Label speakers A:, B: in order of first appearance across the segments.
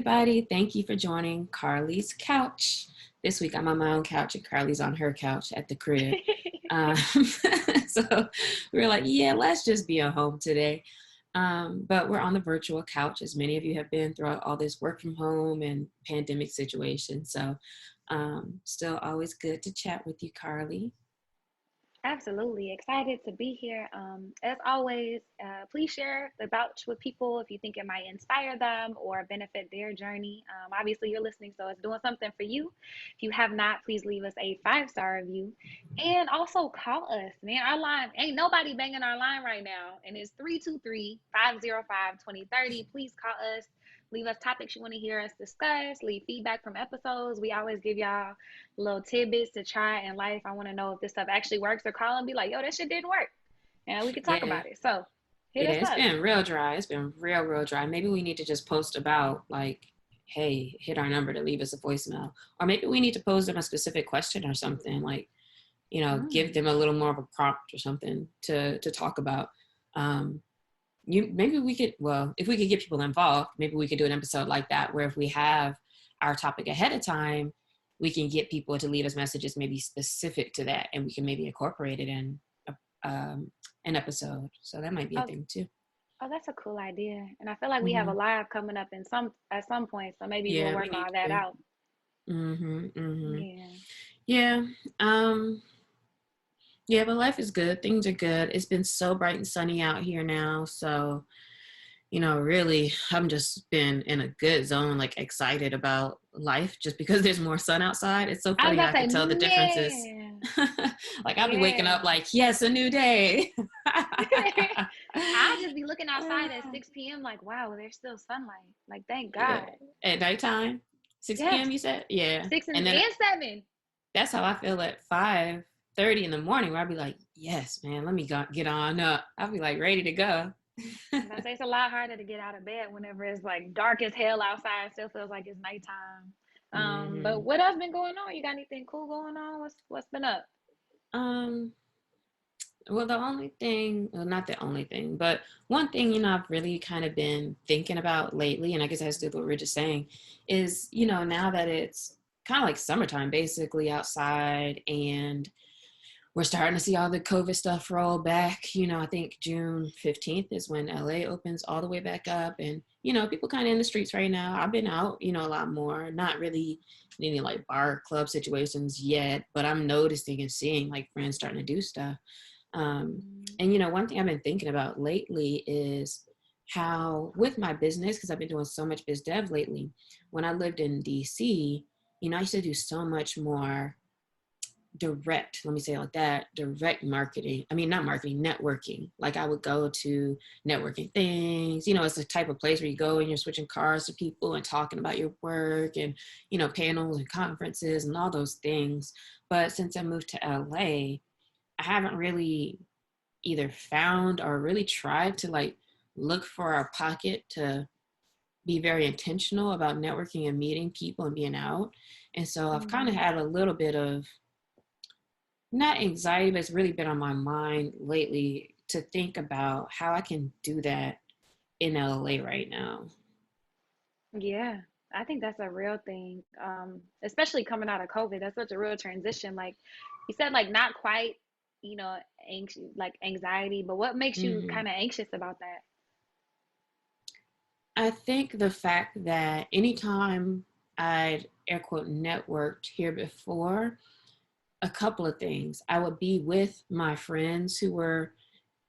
A: everybody. Thank you for joining Carlie's Couch. This week I'm on my own couch and Carlie's on her couch at the crib. Um, so we were like, yeah, let's just be at home today. But we're on the virtual couch, as many of you have been throughout all this work from home and pandemic situation. So still always good to chat with you, Carlie.
B: Absolutely. Excited to be here. As always, please share the vouch with people if you think it might inspire them or benefit their journey. Obviously, you're listening, so it's doing something for you. If you have not, please leave us a 5-star review. And also call us, man. Our line, ain't nobody banging our line right now. And it's 323-505-2030. Please call us. Leave us topics you want to hear us discuss. Leave feedback from episodes. We always give y'all little tidbits to try in life. I want to know if this stuff actually works, or call and be like, yo, that shit didn't work. And we can talk
A: Yeah,
B: about it. So hit
A: yeah,
B: us
A: it's
B: up.
A: been real dry. It's been real dry. Maybe we need to just post about like, hey, hit our number to leave us a voicemail. Or maybe we need to pose them a specific question or something, like, give them a little more of a prompt or something to talk about. Maybe we could, well, if we could get people involved, maybe we could do an episode like that where if we have our topic ahead of time, we can get people to leave us messages maybe specific to that, and we can maybe incorporate it in an episode. So that might be a thing too.
B: Oh, that's a cool idea. And I feel like we have a
A: Mm-hmm.
B: live coming up at some point, so maybe we'll
A: Yeah, we
B: work
A: need
B: all that
A: to.
B: out.
A: Mm-hmm. Mm-hmm.
B: Yeah.
A: Yeah. Yeah, but life is good. Things are good. It's been so bright and sunny out here now. So, really, I'm just been in a good zone, like excited about life just because there's more sun outside. It's so
B: I was
A: funny.
B: about
A: I
B: to say,
A: can tell the differences.
B: man.
A: Like I'll be waking up
B: Yeah.
A: like, yes, a new day.
B: I just be looking outside at 6 p.m. like, wow, there's still sunlight. Like, thank
A: Yeah.
B: God.
A: At nighttime, 6
B: Yes.
A: p.m. you said? Yeah.
B: 6
A: And
B: and,
A: then
B: and 7.
A: that's how I feel at 5:30 in the morning, where I'll be like, yes, man, let me get on up. I'll be like ready to go.
B: I say it's a lot harder to get out of bed whenever it's like dark as hell outside. It still feels like it's nighttime. But
A: Mm-hmm.
B: what else been going on? You got anything cool going on? What's been up?
A: Um, well, the only thing, well, not the only thing, but one thing, I've really kind of been thinking about lately, and I guess it has to do with what we are just saying, is, now that it's kind of like summertime basically outside, and we're starting to see all the COVID stuff roll back. I think June 15th is when LA opens all the way back up. And, people kind of in the streets right now. I've been out, a lot more, not really in any like bar club situations yet, but I'm noticing and seeing like friends starting to do stuff. And, one thing I've been thinking about lately is how with my business, because I've been doing so much biz dev lately, when I lived in DC, I used to do so much more direct, let me say it like that, direct marketing. I mean, not marketing, networking. Like I would go to networking things, it's a type of place where you go and you're switching cars to people and talking about your work and, panels and conferences and all those things. But since I moved to LA, I haven't really either found or really tried to like look for a pocket to be very intentional about networking and meeting people and being out. And so I've kind of had a little bit of not anxiety, but it's really been on my mind lately to think about how I can do that in LA right now.
B: Yeah, I think that's a real thing. Especially coming out of COVID, that's such a real transition. Like you said, like not quite, anxious, like anxiety, but what makes you
A: Mm-hmm.
B: kind of anxious about that?
A: I think the fact that anytime I'd air quote networked here before, a couple of things. I would be with my friends who were,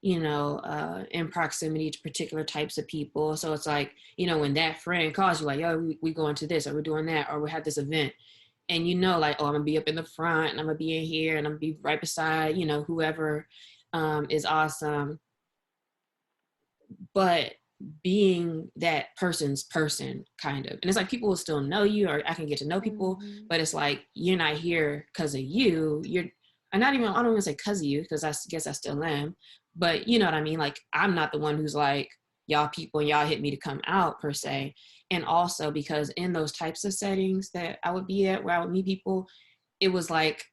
A: in proximity to particular types of people. So it's like, when that friend calls you like, yo, we going to this, or we're doing that, or we have this event. And like, oh, I'm gonna be up in the front and I'm gonna be in here and I'm gonna be right beside, whoever is awesome. But being that person's person kind of, and it's like people will still know you, or I can get to know people,
B: Mm-hmm.
A: but it's like you're not here because of you're I not even, I don't even say because of you, because I guess I still am, but you know what I mean, like I'm not the one who's like, y'all people and y'all hit me to come out per se. And also because in those types of settings that I would be at where I would meet people, it was like,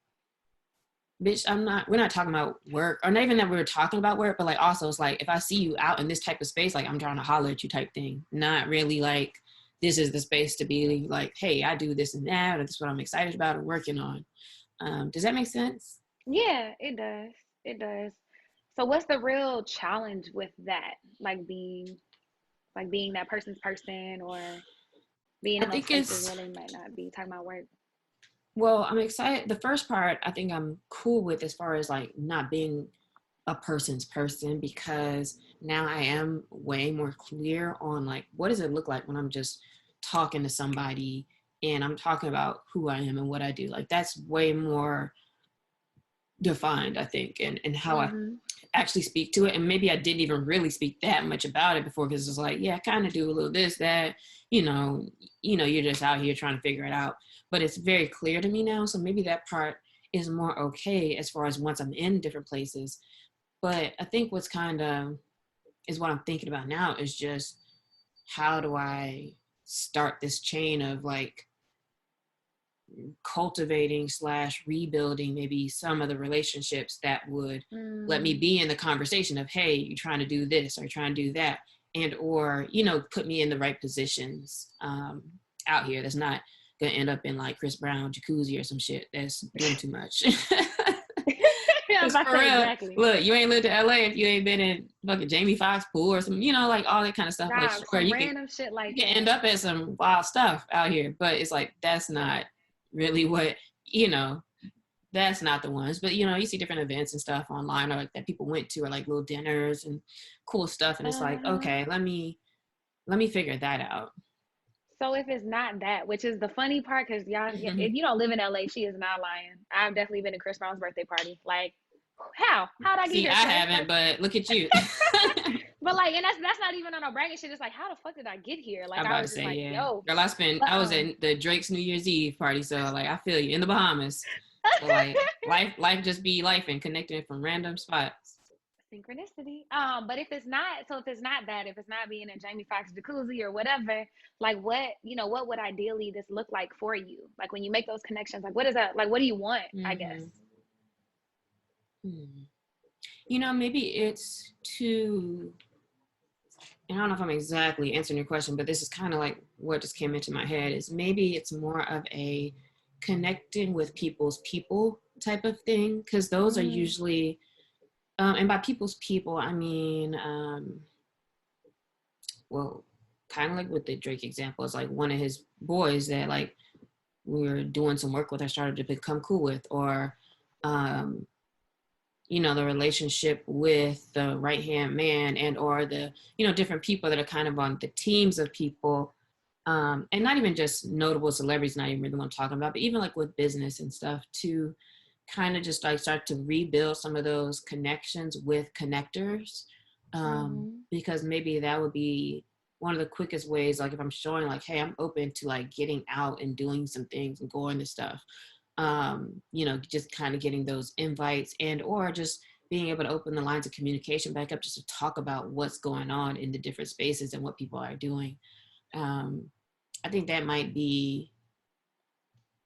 A: bitch, we're not talking about work, or not even that we were talking about work, but like also it's like, if I see you out in this type of space, like I'm trying to holler at you type thing, not really like this is the space to be like, hey, I do this and that, or this is what I'm excited about and working on. Does that make sense?
B: Yeah, it does. It does. So what's the real challenge with that? Like being that person's person, or being
A: I
B: in those
A: think
B: spaces
A: it's,
B: where they might not be talking about work.
A: well, I'm excited. The first part, I think I'm cool with as far as like not being a person's person, because now I am way more clear on like, what does it look like when I'm just talking to somebody and I'm talking about who I am and what I do. Like that's way more defined, I think, and how I
B: Mm-hmm.
A: actually speak to it. And maybe I didn't even really speak that much about it before, because it's like, yeah, I kind of do a little this, that, you know, you're just out here trying to figure it out. But it's very clear to me now. So maybe that part is more okay as far as once I'm in different places. But I think what's kind of is what I'm thinking about now is just how do I start this chain of like cultivating slash rebuilding maybe some of the relationships that would let me
B: Mm.
A: be in the conversation of, hey, you're trying to do this or you're trying to do that, and or put me in the right positions out here that's not gonna end up in like Chris Brown jacuzzi or some shit that's doing too much.
B: Yeah, I was
A: Because
B: about to
A: for
B: say
A: real,
B: exactly.
A: look, you ain't lived to LA if you ain't been in fucking Jamie Foxx pool or some, like all that kind of stuff. Like,
B: Dog,
A: sure,
B: some random shit
A: you
B: like
A: can end
B: that.
A: up at some wild stuff out here, but it's like that's not really what you know. That's not the ones. But you see different events and stuff online, or like that people went to, or like little dinners and cool stuff, and it's like,
B: Uh-huh.
A: okay, let me figure that out.
B: So if it's not that, which is the funny part, because y'all, if you don't live in LA, she is not lying. I've definitely been to Chris Brown's birthday party. Like, how? How'd I get
A: See,
B: here,
A: I
B: Chris?
A: haven't,
B: Like,
A: but look at you.
B: but like, and that's not even on a bragging shit. It's like, how the fuck did I get here? Like,
A: I'm
B: I
A: about to
B: was just
A: say,
B: like,
A: yeah.
B: yo,
A: Girl,
B: but
A: I was at the Drake's New Year's Eve party, so like I feel you in the Bahamas. So like life just be life and connecting from random spots.
B: synchronicity. But if it's not, so if it's not that, if it's not being in Jamie Foxx jacuzzi or whatever, like what would ideally this look like for you? Like when you make those connections, like what is that? Like what do you want? I guess.
A: Mm-hmm. Hmm. Maybe it's to, and I don't know if I'm exactly answering your question, but this is kind of like what just came into my head, is maybe it's more of a connecting with people's people type of thing, because those are
B: Mm,
A: usually, and by people's people, I mean, well, kind of like with the Drake example, it's like one of his boys that like we were doing some work with, I started to become cool with, or um, the relationship with the right hand man, and or the different people that are kind of on the teams of people, and not even just notable celebrities, not even really what I'm talking about, but even like with business and stuff, to kind of just like start to rebuild some of those connections with connectors,
B: mm,
A: because maybe that would be one of the quickest ways, like if I'm showing like, hey, I'm open to like getting out and doing some things and going to stuff, just kind of getting those invites, and or just being able to open the lines of communication back up just to talk about what's going on in the different spaces and what people are doing. um, I think that might be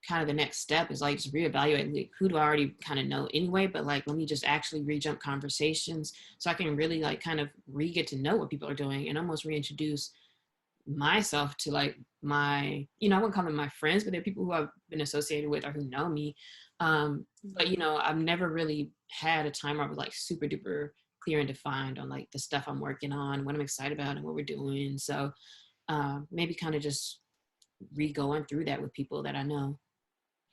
A: kind of the next step, is like just reevaluate like who do I already kind of know anyway, but like let me just actually re-jump conversations so I can really like kind of get to know what people are doing, and almost reintroduce myself to like my, I wouldn't call them my friends, but they're people who I've been associated with or who know me. But
B: mm.
A: I've never really had a time where I was like super duper clear and defined on like the stuff I'm working on, what I'm excited about, and what we're doing. So maybe kind of just re-going through that with people that I know.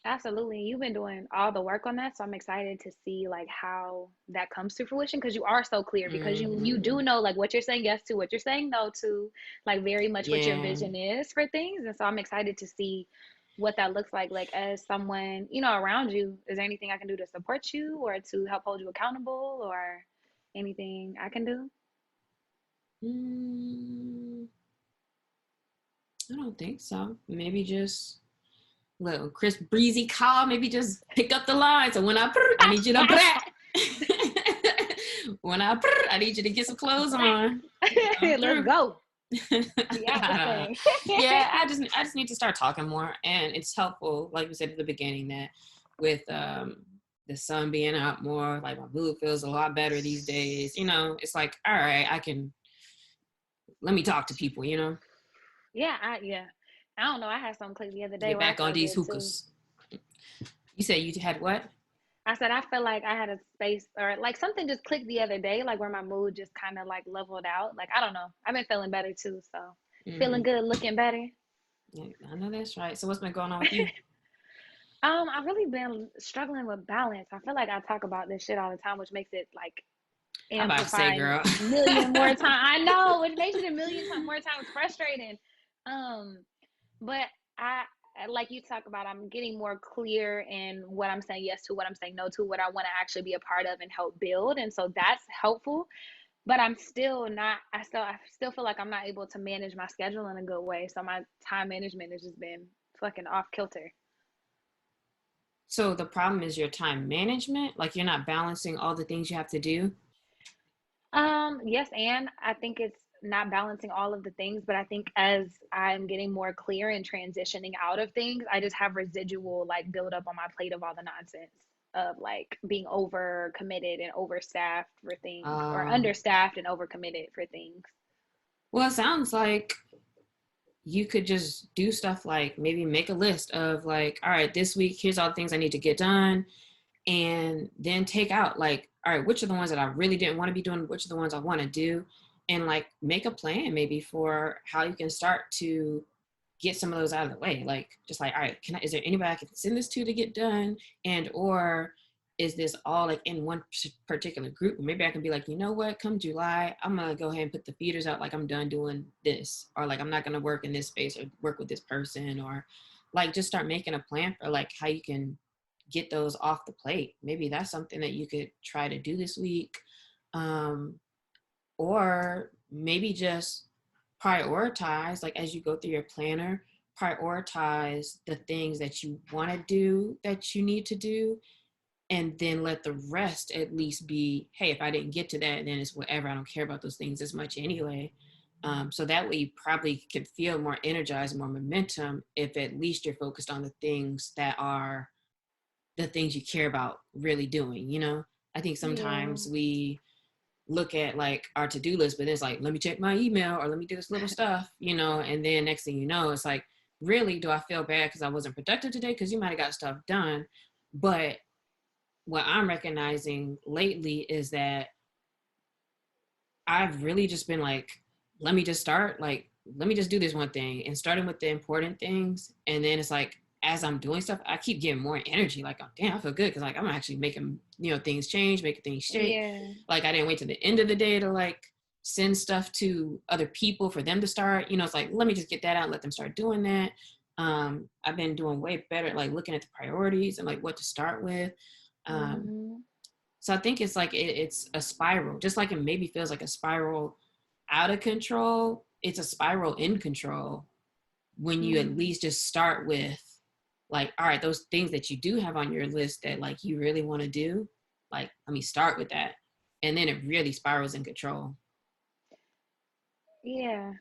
B: Absolutely. You've been doing all the work on that, so I'm excited to see like how that comes to fruition, because you are so clear, because you
A: Mm-hmm.
B: do know like what you're saying yes to, what you're saying no to, like very much what your
A: Yeah.
B: vision is for things. And so I'm excited to see what that looks like as someone, around you. Is there anything I can do to support you or to help hold you accountable, or anything I can do?
A: mm, I don't think so. Maybe just little Chris Breezy call, maybe just pick up the line. So when I need you to brat. When I need you to get some clothes on. Come
B: Let's
A: through.
B: go.
A: I
B: We got this
A: don't know.
B: thing.
A: Yeah, I just need to start talking more, and it's helpful, like we said at the beginning, that with the sun being out more, like my mood feels a lot better these days. It's like, all right, I can let me talk to people.
B: Yeah, yeah. I don't know. I had something click the other day
A: Get
B: where I
A: back on
B: felt
A: these
B: good too.
A: hookahs. You said you had what?
B: I said I feel like I had a space or like something just clicked the other day, like where my mood just kind of like leveled out. Like I don't know. I've been feeling better too, so feeling
A: Mm-hmm.
B: good, looking better.
A: Yeah, I know that's right. So what's been going on with you?
B: I've really been struggling with balance. I feel like I talk about this shit all the time, which makes it like
A: I'm about to say,
B: amplified
A: girl.
B: a million more times. I know, which makes it a million times more times frustrating. Um, but I like you talk about, I'm getting more clear in what I'm saying yes to, what I'm saying no to, what I want to actually be a part of and help build. And so that's helpful. But I'm still not, I still feel like I'm not able to manage my schedule in a good way. So my time management has just been fucking off kilter.
A: So the problem is your time management, like you're not balancing all the things you have to do.
B: Yes, and I think it's not balancing all of the things, but I think as I'm getting more clear and transitioning out of things, I just have residual like build up on my plate of all the nonsense of like being over committed and overstaffed for things or
A: Um,
B: understaffed and overcommitted for things.
A: well, it sounds like you could just do stuff like maybe make a list of like, all right, this week, here's all the things I need to get done. And then take out like, all right, which are the ones that I really didn't want to be doing, which are the ones I want to do, and like make a plan maybe for how you can start to get some of those out of the way. Like just like, all right, is there anybody I can send this to get done? And or is this all like in one particular group? Maybe I can be like, you know what, come July, I'm gonna go ahead and put the feeders out, like I'm done doing this, or like I'm not gonna work in this space or work with this person, or like just start making a plan for like how you can get those off the plate. Maybe that's something that you could try to do this week. Um, or maybe just prioritize, like as you go through your planner, prioritize the things that you want to do, that you need to do, and then let the rest at least be, hey, if I didn't get to that, then it's whatever. I don't care about those things as much anyway. So that way you probably could feel more energized, more momentum if at least you're focused on the things that are the things you care about really doing, you know? I think
B: Yeah.
A: sometimes we look at like our to-do list, but it's like, let me check my email or let me do this little stuff, you know? And then next thing you know, it's like, really, do I feel bad because I wasn't productive today? Because you might have got stuff done. But what I'm recognizing lately is that I've really just been like, let me just start, like, let me just do this one thing and starting with the important things. And then it's like, as I'm doing stuff, I keep getting more energy. Like, oh, damn, I feel good because like I'm actually making, you know, things change, making things shape.
B: Yeah.
A: Like, I didn't wait to the end of the day to like send stuff to other people for them to start. You know, it's like, let me just get that out, let them start doing that. I've been doing way better, like looking at the priorities and like what to start with. Um,
B: Hmm.
A: so I think it's like it's a spiral, just like it maybe feels like a spiral out of control. It's a spiral in control when you at
B: Hmm.
A: least just start with like, all right, those things that you do have on your list that like you really want to do, like let me start with that, and then it really spirals in control.
B: Yeah.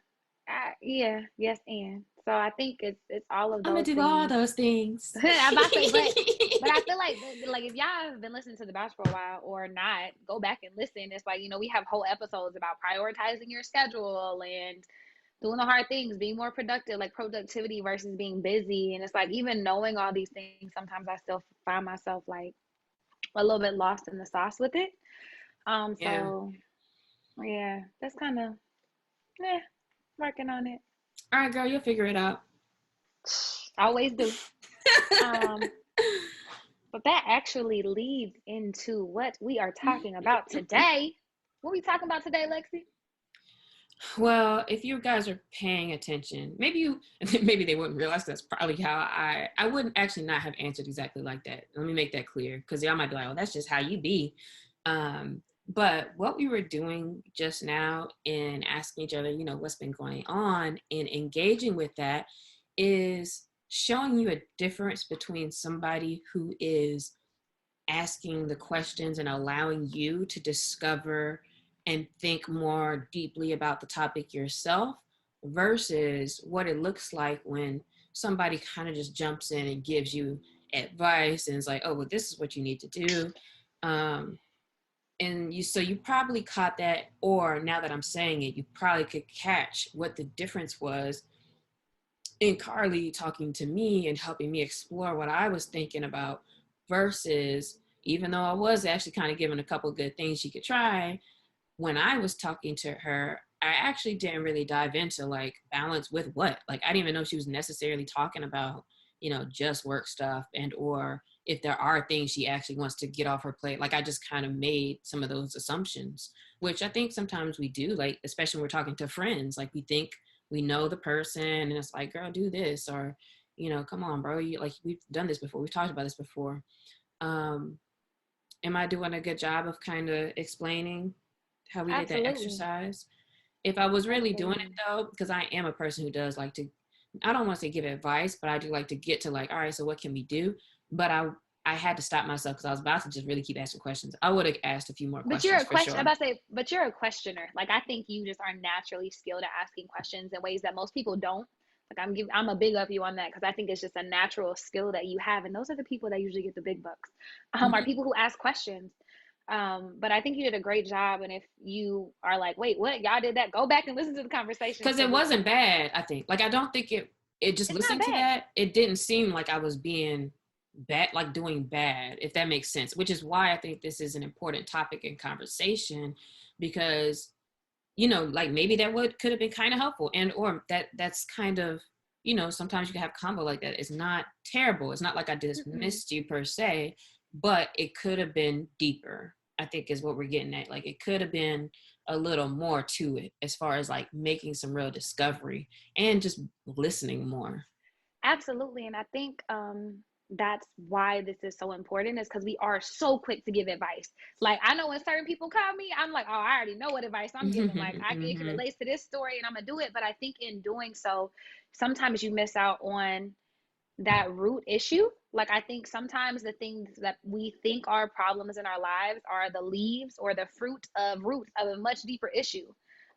B: Yeah. Yes, and so I think it's all of
A: I'm gonna
B: those
A: do all
B: things.
A: those things.
B: I'm about to say, but I feel like if y'all have been listening to the Batch for a while or not, go back and listen. It's like, we have whole episodes about prioritizing your schedule and doing the hard things, being more productive, like productivity versus being busy. And it's like even knowing all these things, sometimes I still find myself like a little bit lost in the sauce with it.
A: Yeah.
B: So yeah, that's kind of working on it.
A: All right, girl, you'll figure it out.
B: Always do. Um, But that actually leads into what we are talking about today. What are we talking about today, Lexi?
A: Well, if you guys are paying attention, maybe you maybe they wouldn't realize that's probably how I wouldn't actually not have answered exactly like that. Let me make that clear because y'all might be like, "Oh, that's just how you be." But what we were doing just now in asking each other, you know, what's been going on and engaging with that is showing you a difference between somebody who is asking the questions and allowing you to discover and think more deeply about the topic yourself versus what it looks like when somebody kind of just jumps in and gives you advice and is like, oh, well, this is what you need to do. Um, and you probably caught that, or now that I'm saying it, you probably could catch what the difference was and Carlie talking to me and helping me explore what I was thinking about, versus, even though I was actually kind of given a couple good things she could try, when I was talking to her, I actually didn't really dive into like balance with what. Like I didn't even know she was necessarily talking about, just work stuff, and or if there are things she actually wants to get off her plate. Like I just kind of made some of those assumptions, which I think sometimes we do, like especially when we're talking to friends, like we think we know the person and it's like, girl, do this, or come on, bro, you like, we've done this before, we've talked about this before. um am I doing a good job of kind of explaining how we did that
B: Absolutely.
A: exercise? If I was really doing it
B: Absolutely.
A: though, because I am a person who does like to, I don't want to say give advice, but I do like to get to like, all right, so what can we do? But I had to stop myself because I was about to just really keep asking questions. I would have asked a few more
B: But you're
A: questions
B: a
A: for
B: question. I'm
A: sure.
B: about to say, but you're a questioner. Like I think you just are naturally skilled at asking questions in ways that most people don't. Like I'm a big up you on that because I think it's just a natural skill that you have, and those are the people that usually get the big bucks. Are people who ask questions. But I think you did a great job, and if you are like, wait, what? Y'all did that? Go back and listen to the conversation
A: Because it
B: because it's
A: wasn't bad, I think. Like I don't think it just
B: it's not
A: listening to
B: bad.
A: that, it didn't seem like I was being bad, like doing bad, if that makes sense, which is why I think this is an important topic in conversation, because like maybe that would could have been kind of helpful, and or that's kind of, sometimes you can have combo like that. It's not terrible. It's not like I
B: Mm-mm.
A: dismissed you per se, but it could have been deeper, I think is what we're getting at. Like it could have been a little more to it as far as like making some real discovery and just listening more.
B: Absolutely. And I think that's why this is so important is because we are so quick to give advice. Like I know when certain people call me, I'm like, oh, I already know what advice I'm giving. Like it can
A: Hmm.
B: relate to this story and I'm gonna do it. But I think in doing so, sometimes you miss out on that root issue. Like I think sometimes the things that we think are problems in our lives are the leaves or the fruit of roots of a much deeper issue.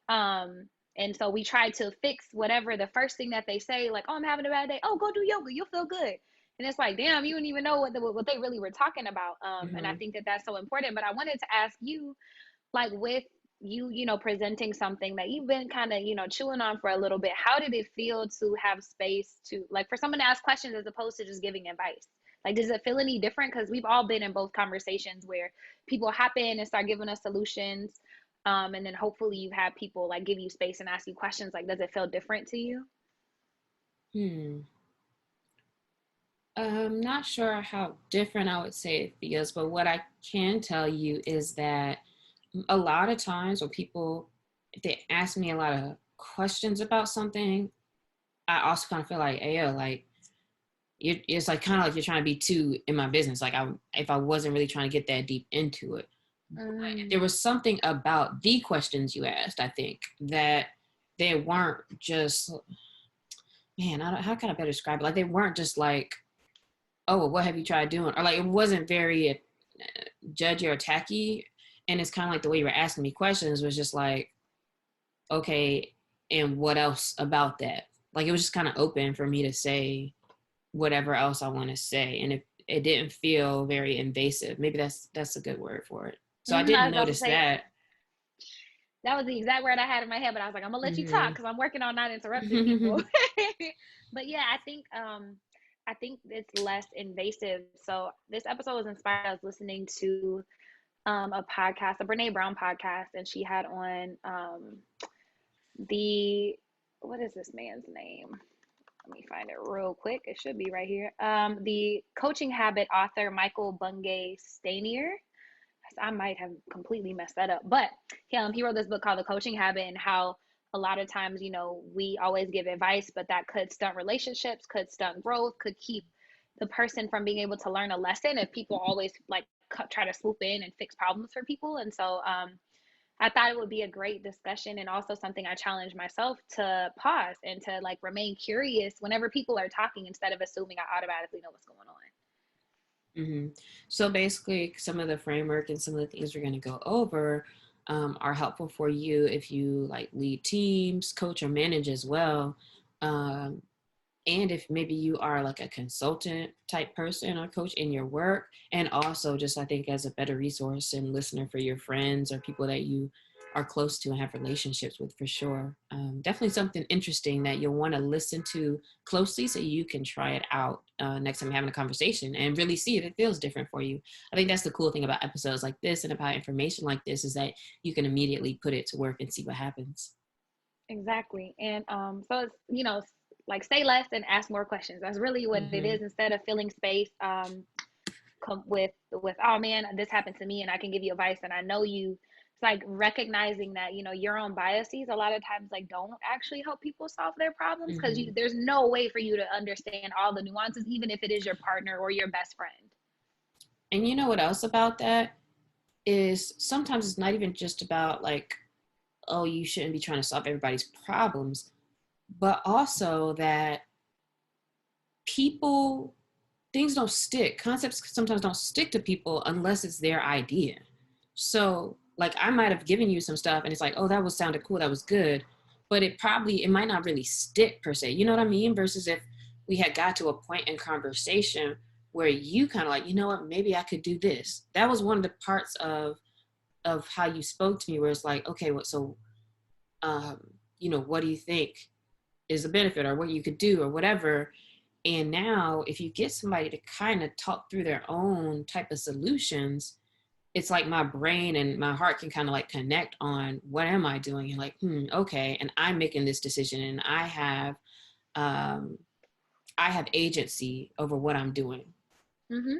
B: Um, and so we try to fix whatever the first thing that they say, like, oh, I'm having a bad day. Oh, go do yoga. You'll feel good. And it's like, damn, you didn't even know what they really were talking about. And I
A: Hmm.
B: think that that's so important. But I wanted to ask you, like with you, presenting something that you've been kind of, chewing on for a little bit, how did it feel to have space to, like, for someone to ask questions as opposed to just giving advice? Like, does it feel any different? Because we've all been in both conversations where people hop in and start giving us solutions. And then hopefully you have people like give you space and ask you questions. Like, does it feel different to you?
A: Hmm. I'm not sure how different I would say it feels, but what I can tell you is that a lot of times when people, if they ask me a lot of questions about something, I also kind of feel like, hey, yo, like it's like kind of like you're trying to be too in my business. Like if I wasn't really trying to get that deep into it, but there
B: Mm,
A: was something about the questions you asked, I think, that they weren't just, man, how can I better describe it? Like they weren't just like, oh, well, what have you tried doing? Or like it wasn't very judgy or tacky. And it's kind of like the way you were asking me questions was just like, okay, and what else about that? Like it was just kind of open for me to say whatever else I want to say, and it didn't feel very invasive. Maybe that's a good word for it. So I
B: I
A: didn't
B: was about to
A: notice
B: say
A: that.
B: that was the exact word I had in my head, but I was like, I'm gonna let you talk
A: Mm-hmm.
B: because I'm working on not interrupting people. But yeah, I think it's less invasive. So this episode was inspired. I was listening to a podcast, a Brene Brown podcast, and she had on the what is this man's name? Let me find it real quick. It should be right here. The coaching habit author Michael Bungay Stanier. I might have completely messed that up, but he wrote this book called The Coaching Habit, and how a lot of times, we always give advice, but that could stunt relationships, could stunt growth, could keep the person from being able to learn a lesson if people always like try to swoop in and fix problems for people. And so I thought it would be a great discussion, and also something I challenge myself to pause and to like remain curious whenever people are talking instead of assuming I automatically know what's going on.
A: Mm-hmm. So basically, some of the framework and some of the things we're going to go over are helpful for you if you like lead teams, coach, or manage as well. Um, and if maybe you are like a consultant type person or coach in your work, and also just I think as a better resource and listener for your friends or people that you are close to and have relationships with, for sure. Definitely something interesting that you'll want to listen to closely so you can try it out next time you're having a conversation and really see if it feels different for you. I think that's the cool thing about episodes like this and about information like this, is that you can immediately put it to work and see what happens.
B: Exactly. And so it's, like say less and ask more questions. That's really what it is.
A: Mm-hmm.
B: Instead of filling space come with oh man, this happened to me and I can give you advice and I know you. It's like recognizing that, your own biases a lot of times like don't actually help people solve their problems, because
A: Mm-hmm.
B: there's no way for you to understand all the nuances, even if it is your partner or your best friend.
A: And you know what else about that is sometimes it's not even just about like, oh, you shouldn't be trying to solve everybody's problems, but also that people, things don't stick. Concepts sometimes don't stick to people unless it's their idea. So, like, I might have given you some stuff and it's like, oh, that was sounded cool, that was good, but it might not really stick per se. You know what I mean? Versus if we had got to a point in conversation where you kind of like, you know what, maybe I could do this. That was one of the parts of how you spoke to me, where it's like, okay, what so um, what do you think is a benefit or what you could do or whatever. And now if you get somebody to kind of talk through their own type of solutions, it's like my brain and my heart can kind of like connect on what am I doing, and like, okay, and I'm making this decision, and um I have agency over what I'm doing.
B: Hmm.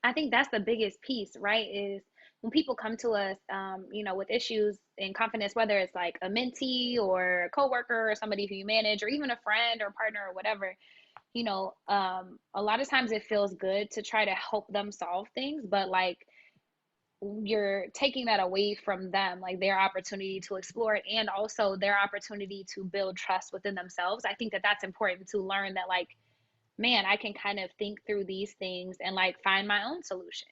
B: I think that's the biggest piece, right? Is when people come to us, with issues in confidence, whether it's like a mentee or a coworker or somebody who you manage, or even a friend or partner or whatever, a lot of times it feels good to try to help them solve things, but like you're taking that away from them, like their opportunity to explore it and also their opportunity to build trust within themselves. I think that that's important to learn that, like, man, I can kind of think through these things and like find my own solution.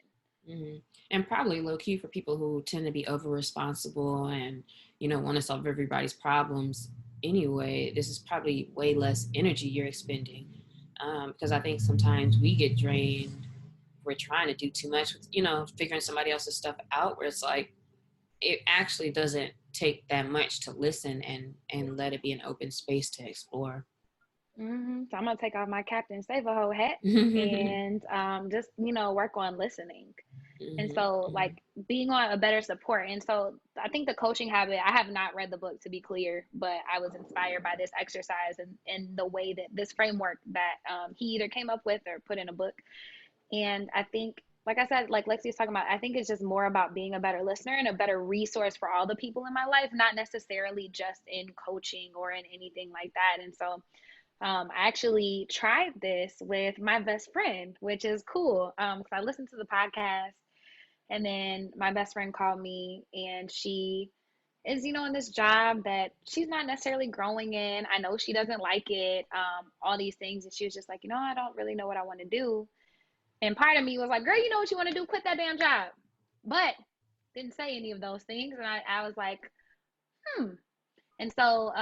A: hmm And probably low key for people who tend to be over responsible and, want to solve everybody's problems anyway, this is probably way less energy you're expending. Because I think sometimes we get drained. We're trying to do too much with, figuring somebody else's stuff out, where it's like, it actually doesn't take that much to listen and let it be an open space to explore.
B: So I'm gonna take off my Captain Save a Hoe hat
A: hmm
B: and just work on listening. And so,
A: hmm
B: like, being on a better support. And so, I think the coaching habit, I have not read the book to be clear, but I was inspired by this exercise and the way that this framework that he either came up with or put in a book. And I think, like I said, like Lexi's talking about, I think it's just more about being a better listener and a better resource for all the people in my life, not necessarily just in coaching or in anything like that. And so, I actually tried this with my best friend, which is cool. Because I listened to the podcast, and then my best friend called me, and she is, in this job that she's not necessarily growing in. I know she doesn't like it, all these things. And she was just like, I don't really know what I want to do. And part of me was like, girl, you know what you want to do? Quit that damn job. But didn't say any of those things. And I was like, hmm. And so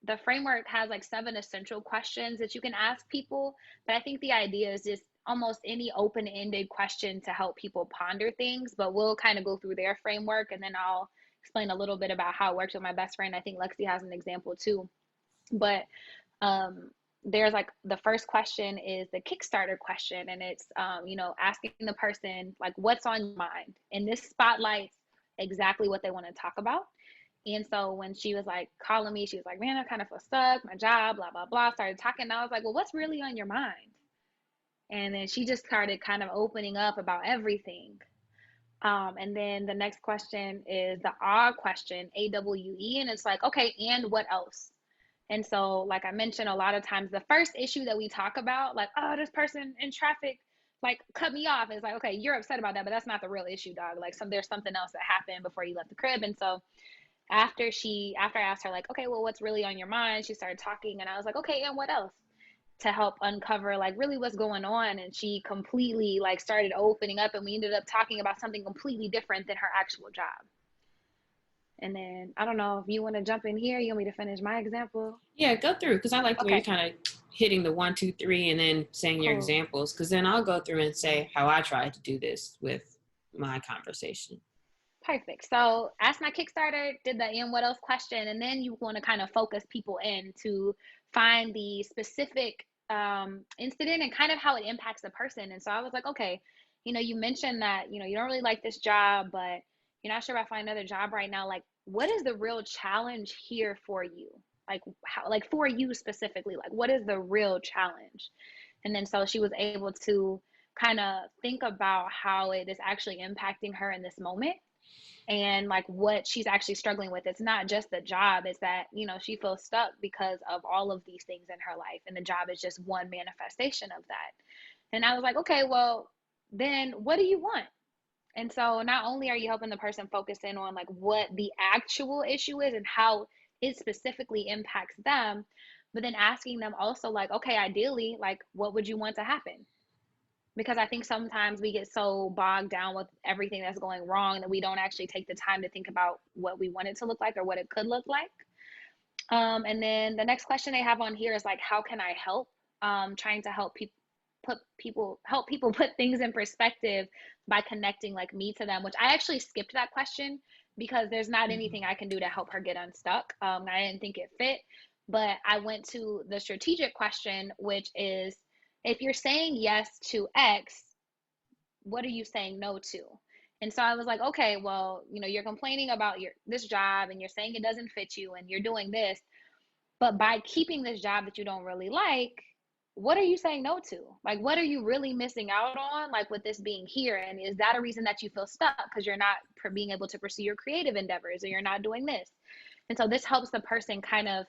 B: the framework has like 7 essential questions that you can ask people. But I think the idea is just almost any open ended question to help people ponder things. But we'll kind of go through their framework, and then I'll explain a little bit about how it works with my best friend. I think Lexi has an example too. But um, there's like the first question is the Kickstarter question, and it's asking the person like what's on your mind, and this spotlights exactly what they want to talk about. And so when she was like calling me, she was like, man, I kind of feel stuck, my job, blah blah blah. Started talking, and I was like, well, what's really on your mind? And then she just started kind of opening up about everything. And then the next question is the awe question, AWE, and it's like, okay, and what else? And so, like I mentioned, a lot of times the first issue that we talk about, like, oh, this person in traffic, like, cut me off. It's like, okay, you're upset about that, but that's not the real issue, dog. Like, there's something else that happened before you left the crib. And so, after I asked her, like, okay, well, what's really on your mind? She started talking, and I was like, okay, and what else? To help uncover, like, really what's going on. And she completely, like, started opening up, and we ended up talking about something completely different than her actual job. And then I don't know if you want to jump in here. You want me to finish my example?
A: Yeah, go through, because I like the way you're
B: Okay,
A: kind of hitting the one, two, three, and then saying your
B: cool.
A: examples. Because then I'll go through and say how I tried to do this with my conversation.
B: Perfect. So ask my Kickstarter, did the and what else question, and then you want to kind of focus people in to find the specific incident and kind of how it impacts the person. And so I was like, okay, you mentioned that, you don't really like this job, but you're not sure if I find another job right now. Like, what is the real challenge here for you? Like how, like for you specifically, like what is the real challenge? And then so she was able to kind of think about how it is actually impacting her in this moment and like what she's actually struggling with. It's not just the job, it's that, she feels stuck because of all of these things in her life. And the job is just one manifestation of that. And I was like, okay, well, then what do you want? And so not only are you helping the person focus in on like what the actual issue is and how it specifically impacts them, but then asking them also like, okay, ideally, like what would you want to happen? Because I think sometimes we get so bogged down with everything that's going wrong that we don't actually take the time to think about what we want it to look like or what it could look like. And then the next question they have on here is like, how can I help? Trying to help people put things in perspective by connecting like me to them, which I actually skipped that question because there's not
A: Mhm.
B: anything I can do to help her get unstuck. I didn't think it fit, but I went to the strategic question, which is if you're saying yes to X, what are you saying no to? And so I was like, okay, well, you're complaining about your this job and you're saying it doesn't fit you and you're doing this, but by keeping this job that you don't really like, what are you saying no to? Like, what are you really missing out on, like with this being here? And is that a reason that you feel stuck because you're not being able to pursue your creative endeavors or you're not doing this? And so this helps the person kind of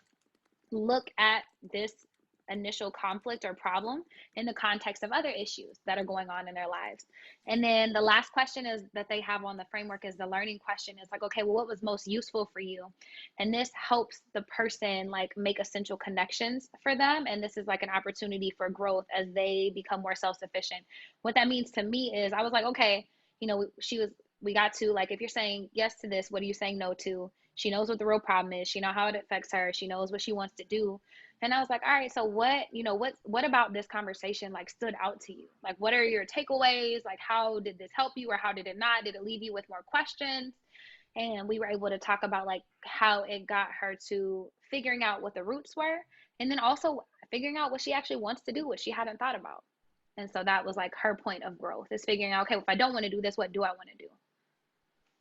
B: look at this initial conflict or problem in the context of other issues that are going on in their lives. And then the last question is that they have on the framework is the learning question. It's like, okay, well, what was most useful for you? And this helps the person like make essential connections for them. And this is like an opportunity for growth as they become more self-sufficient. What that means to me is I was like, okay, we got to like, if you're saying yes to this, what are you saying no to? She knows what the real problem is. She knows how it affects her. She knows what she wants to do. And I was like, all right, so what about this conversation like stood out to you? Like, what are your takeaways? Like, how did this help you or how did it not? Did it leave you with more questions? And we were able to talk about like how it got her to figuring out what the roots were and then also figuring out what she actually wants to do, what she hadn't thought about. And so that was like her point of growth is figuring out, okay, if I don't want to do this, what do I want to do?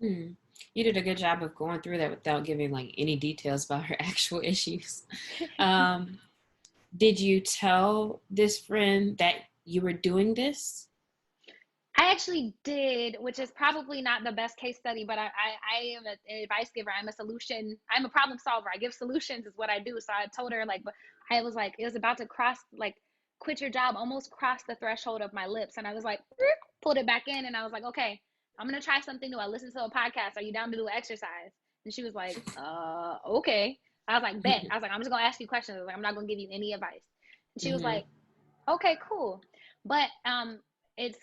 A: Hmm. You did a good job of going through that without giving like any details about her actual issues. Um, did you tell this friend that you were doing this?
B: I actually did, which is probably not the best case study, but I am an advice giver. I'm a problem solver. I give solutions is what I do. So I told her like, but I was like, it was about to cross, like quit your job, almost crossed the threshold of my lips. And I was like, pulled it back in. And I was like, okay, I'm going to try something new. I listened to a podcast. Are you down to do exercise? And she was like, okay. I was like, bet. I was like, I'm just going to ask you questions. I was like, I'm not going to give you any advice. And she was
A: Mm-hmm.
B: like, okay, cool. But it's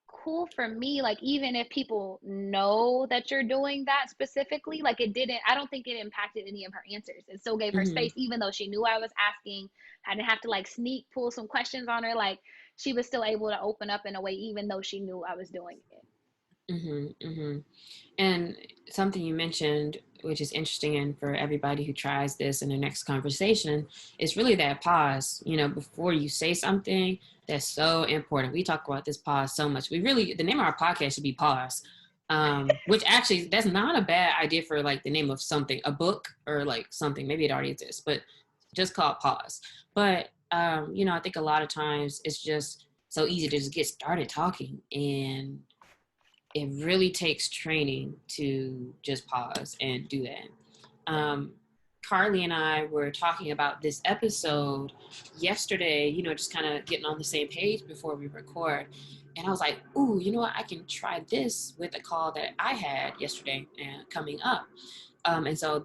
B: cool for me, like even if people know that you're doing that specifically, like I don't think it impacted any of her answers. It still gave her
A: Mm-hmm.
B: space, even though she knew I was asking. I didn't have to like sneak pull some questions on her. Like she was still able to open up in a way, even though she knew I was doing it.
A: Mm-hmm. Mm-hmm. And something you mentioned, which is interesting, and for everybody who tries this in the next conversation, is really that pause, before you say something. That's so important. We talk about this pause so much. The name of our podcast should be Pause, which actually, that's not a bad idea for like the name of something, a book or like something. Maybe it already exists, but just call it Pause. But, I think a lot of times it's just so easy to just get started talking, and it really takes training to just pause and do that. Carlie and I were talking about this episode yesterday, just kind of getting on the same page before we record. And I was like, ooh, you know what? I can try this with a call that I had yesterday and coming up. And so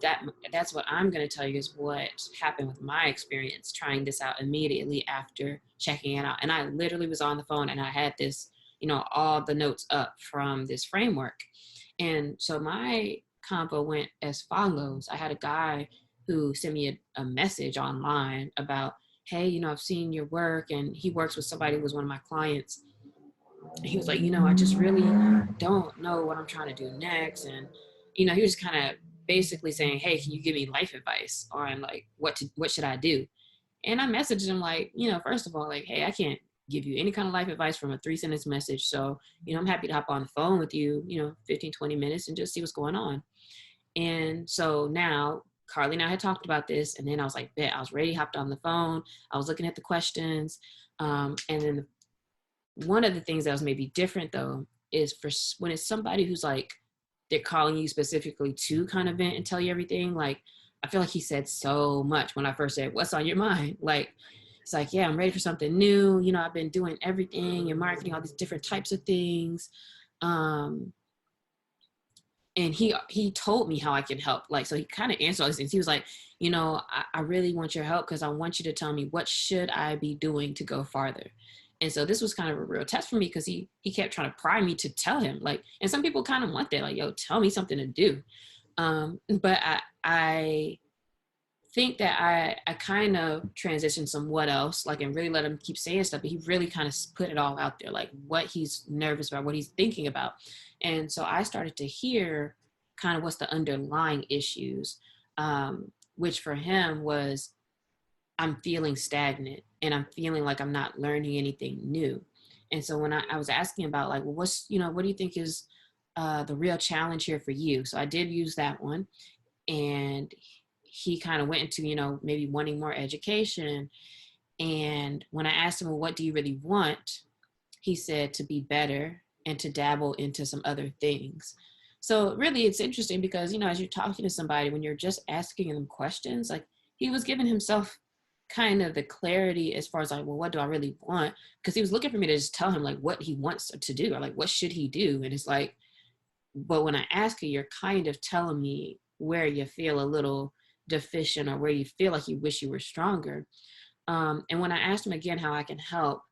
A: that's what I'm going to tell you is what happened with my experience trying this out immediately after checking it out. And I literally was on the phone and I had this, all the notes up from this framework. And so my combo went as follows. I had a guy who sent me a message online about, hey, I've seen your work, and he works with somebody who was one of my clients. And he was like, I just really don't know what I'm trying to do next. And, he was kind of basically saying, hey, can you give me life advice on like what should I do? And I messaged him like, first of all, like, hey, I can't give you any kind of life advice from a 3 sentence message. So, I'm happy to hop on the phone with you, 15, 20 minutes and just see what's going on. And so now Carlie and I had talked about this, and then I was like, bet, I was ready, hopped on the phone. I was looking at the questions. And then one of the things that was maybe different though is for when it's somebody who's like, they're calling you specifically to kind of vent and tell you everything. Like, I feel like he said so much when I first said, what's on your mind? Like, it's like, yeah, I'm ready for something new. I've been doing everything and marketing, all these different types of things. And he told me how I can help. Like, so he kind of answered all these things. He was like, I really want your help because I want you to tell me what should I be doing to go farther. And so this was kind of a real test for me because he kept trying to pry me to tell him, like, and some people kind of want that, like, yo, tell me something to do. But I think that I kind of transitioned somewhat else, like, and really let him keep saying stuff, but he really kind of put it all out there, like what he's nervous about, what he's thinking about. And so I started to hear kind of what's the underlying issues, which for him was, I'm feeling stagnant and I'm feeling like I'm not learning anything new. And so when I was asking about like, well, what do you think is the real challenge here for you? So I did use that one. And he kind of went into, maybe wanting more education. And when I asked him, well, what do you really want? He said to be better and to dabble into some other things. So really it's interesting because, as you're talking to somebody, when you're just asking them questions, like he was giving himself kind of the clarity as far as like, well, what do I really want? Because he was looking for me to just tell him like what he wants to do or like what should he do. And it's like, but when I ask you, you're kind of telling me where you feel a little deficient or where you feel like you wish you were stronger. And when I asked him again how I can help,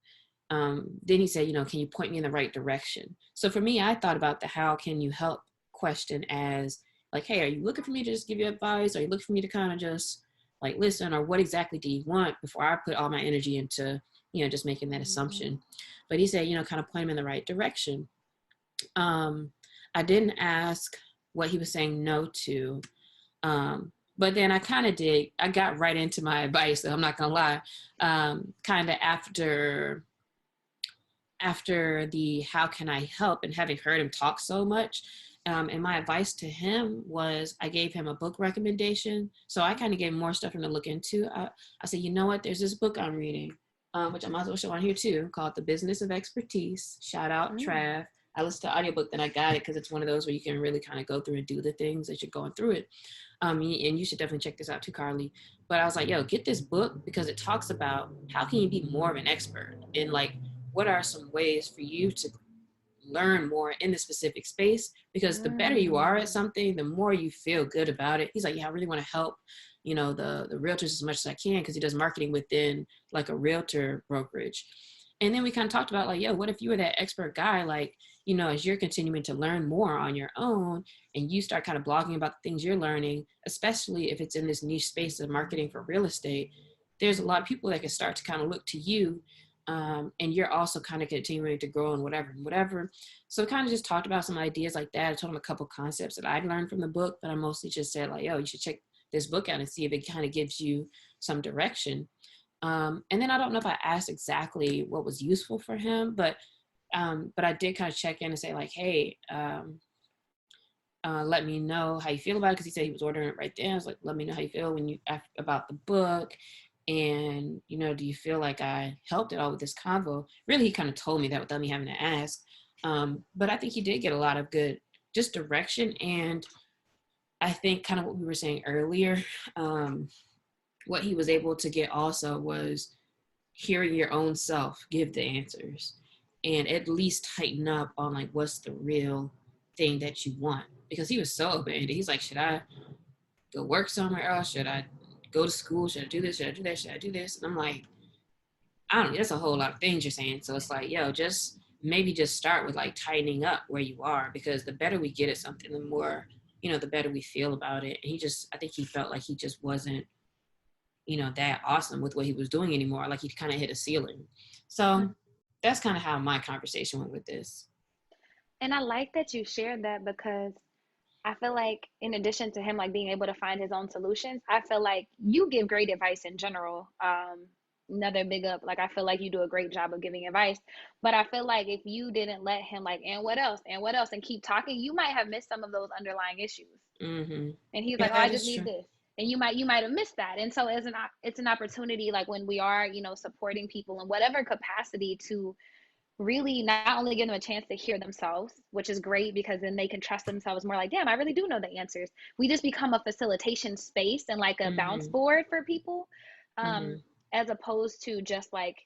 A: then he said, can you point me in the right direction? So for me, I thought about the how can you help question as like, hey, are you looking for me to just give you advice? Are you looking for me to kind of just like listen, or what exactly do you want before I put all my energy into, just making that assumption? But he said, kind of point him in the right direction. I didn't ask what he was saying no to. But then I kind of did. I got right into my advice, so I'm not going to lie. Kind of after the how can I help and having heard him talk so much. And my advice to him was I gave him a book recommendation. So I kind of gave him more stuff for him to look into. I said, you know what? There's this book I'm reading, which I might as well show on here too, called The Business of Expertise. Shout out, Trav. I listened to the audiobook, then I got it because it's one of those where you can really kind of go through and do the things as you're going through it. And you should definitely check this out too, Carlie. But I was like, yo, get this book because it talks about how can you be more of an expert and like what are some ways for you to learn more in the specific space, because the better you are at something, the more you feel good about it. He's like, yeah, I really want to help, the realtors as much as I can, because he does marketing within like a realtor brokerage. And then we kind of talked about like, yo, what if you were that expert guy, like, as you're continuing to learn more on your own and you start kind of blogging about the things you're learning, especially if it's in this niche space of marketing for real estate, there's a lot of people that can start to kind of look to you. And you're also kind of continuing to grow and whatever. So we kind of just talked about some ideas like that. I told him a couple concepts that I'd learned from the book, but I mostly just said like, yo, you should check this book out and see if it kind of gives you some direction. And then I don't know if I asked exactly what was useful for him, but I did kind of check in and say like, hey, let me know how you feel about it. Cause he said he was ordering it right there. I was like, let me know how you feel when you about the book. And, do you feel like I helped at all with this convo? Really, he kind of told me that without me having to ask. But I think he did get a lot of good just direction. And I think kind of what we were saying earlier, what he was able to get also was hearing your own self give the answers and at least tighten up on like what's the real thing that you want. Because he was so abandoned. He's like, should I go work somewhere else? Should I go to school? Should I do this? Should I do that? Should I do this? And I'm like, I don't know. That's a whole lot of things you're saying. So it's like, yo, just maybe just start with like tightening up where you are, because the better we get at something, the more, the better we feel about it. And I think he felt like he just wasn't, that awesome with what he was doing anymore. Like he kind of hit a ceiling. So that's kind of how my conversation went with this.
B: And I like that you shared that because I feel like in addition to him like being able to find his own solutions, I feel like you give great advice in general. Another big up, like I feel like you do a great job of giving advice. But I feel like if you didn't let him like, and what else, and what else, and keep talking, you might have missed some of those underlying issues.
A: Mm-hmm.
B: And he's
A: Yeah,
B: like, oh, I
A: that
B: just
A: is
B: need
A: true.
B: this. And you might have missed that. And so it's an opportunity like when we are, supporting people in whatever capacity to really not only give them a chance to hear themselves, which is great because then they can trust themselves more like, damn, I really do know the answers. We just become a facilitation space and like a bounce
A: Mm-hmm.
B: board for people,
A: Mm-hmm.
B: um, as opposed to just like,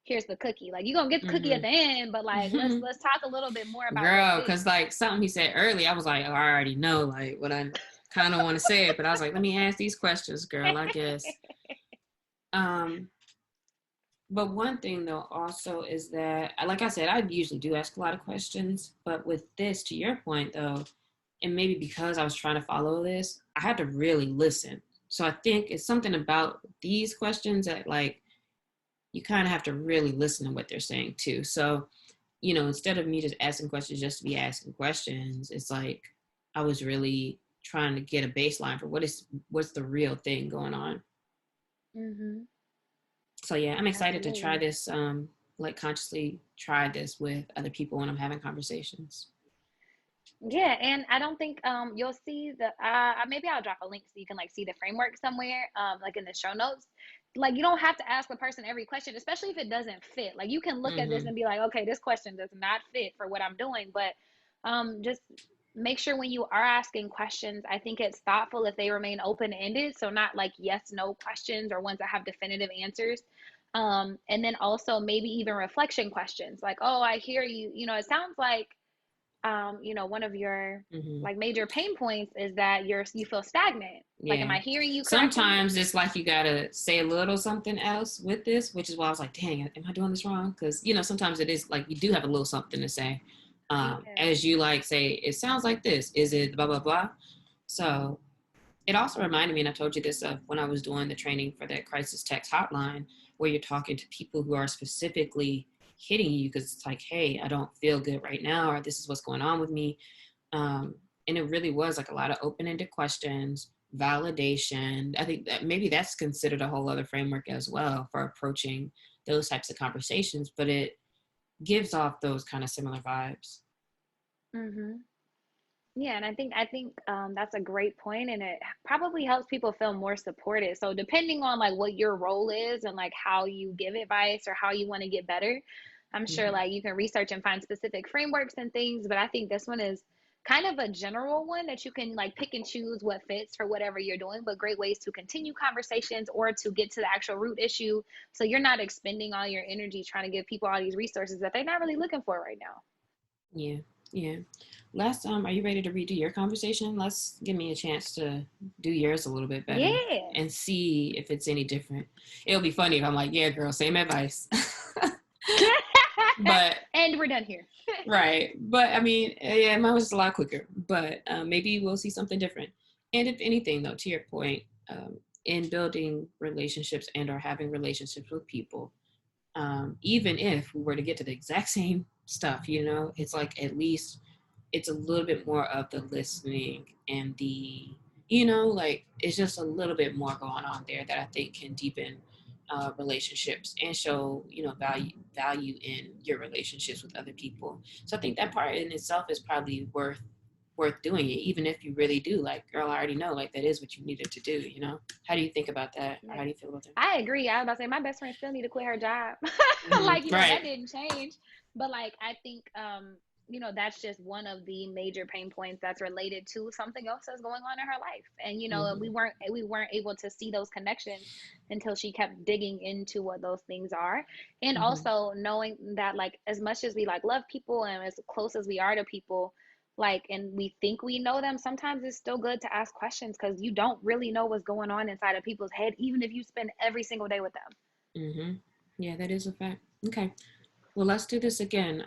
B: here's the cookie. Like you're gonna get the cookie at the end, but like
A: Mm-hmm.
B: let's talk a little bit more about what's
A: Girl,
B: this.
A: because like something he said earlier, I was like, oh, I already know like what I kind of want to say it, but I was like, let me ask these questions, girl, I guess. Um, but one thing though also is that, like I said, I usually do ask a lot of questions, but with this, to your point though, and maybe because I was trying to follow this, I had to really listen. So I think it's something about these questions that like you kind of have to really listen to what they're saying too. So, instead of me just asking questions just to be asking questions, it's like I was really trying to get a baseline for what's the real thing going on.
B: Mm-hmm.
A: So yeah, I'm excited to try
B: Absolutely.
A: this, like consciously try this with other people when I'm having conversations.
B: Yeah, and I don't think you'll see the maybe I'll drop a link so you can like see the framework somewhere like in the show notes. Like you don't have to ask the person every question, especially if it doesn't fit. Like you can look at this
A: Mm-hmm.
B: and be like, okay, this question does not fit for what I'm doing, but just make sure when you are asking questions, I think it's thoughtful if they remain open-ended, so not like yes no questions or ones that have definitive answers. And then also maybe even reflection questions like, oh, I hear you, it sounds like one of your
A: Mm-hmm.
B: like major pain points is that you feel stagnant. Like, am
A: Yeah.
B: I hearing you correctly?
A: Sometimes it's like you gotta say a little something else with this, which is why I was like, dang, am I doing this wrong? Because sometimes it is like you do have a little something to say.
B: Yeah.
A: As you like say, it sounds like this. Is it blah blah blah? So it also reminded me, and I told you this of when I was doing the training for that crisis text hotline, where you're talking to people who are specifically hitting you because it's like, hey, I don't feel good right now, or this is what's going on with me. Um, and it really was like a lot of open-ended questions, validation. I think that maybe that's considered a whole other framework as well for approaching those types of conversations, but it gives off those kind of similar vibes.
B: Mhm. Yeah, and I think that's a great point, and it probably helps people feel more supported. So depending on like what your role is and like how you give advice or how you want to get better, I'm sure
A: Mm-hmm.
B: like you can research and find specific frameworks and things. But I think this one is kind of a general one that you can like pick and choose what fits for whatever you're doing, but great ways to continue conversations or to get to the actual root issue. So you're not expending all your energy trying to give people all these resources that they're not really looking for right now.
A: Yeah, yeah. Last are you ready to redo your conversation? Let's give me a chance to do yours a little bit better
B: Yeah.
A: and see if it's any different. It'll be funny if I'm like, yeah, girl, same advice. But
B: And we're done here.
A: right, but I mean, yeah, mine was just a lot quicker. But maybe we'll see something different. And if anything, though, to your point, in building relationships and or having relationships with people, even if we were to get to the exact same stuff, it's like at least it's a little bit more of the listening and like it's just a little bit more going on there that I think can deepen relationships and show value in your relationships with other people. So I think that part in itself is probably worth doing it, even if you really do like, girl, I already know like that is what you needed to do. How do you think about that, or
B: Yeah.
A: how do you feel about that?
B: I agree. I was about to say my best friend still need to quit her job. Like,
A: Right.
B: that didn't change. But like I think that's just one of the major pain points that's related to something else that's going on in her life. And
A: Mm-hmm.
B: we weren't able to see those connections until she kept digging into what those things are. And
A: Mm-hmm.
B: also knowing that like as much as we like love people and as close as we are to people, like and we think we know them, sometimes it's still good to ask questions because you don't really know what's going on inside of people's head even if you spend every single day with them.
A: Mm-hmm. Yeah, that is a fact. Okay. Well, let's do this again.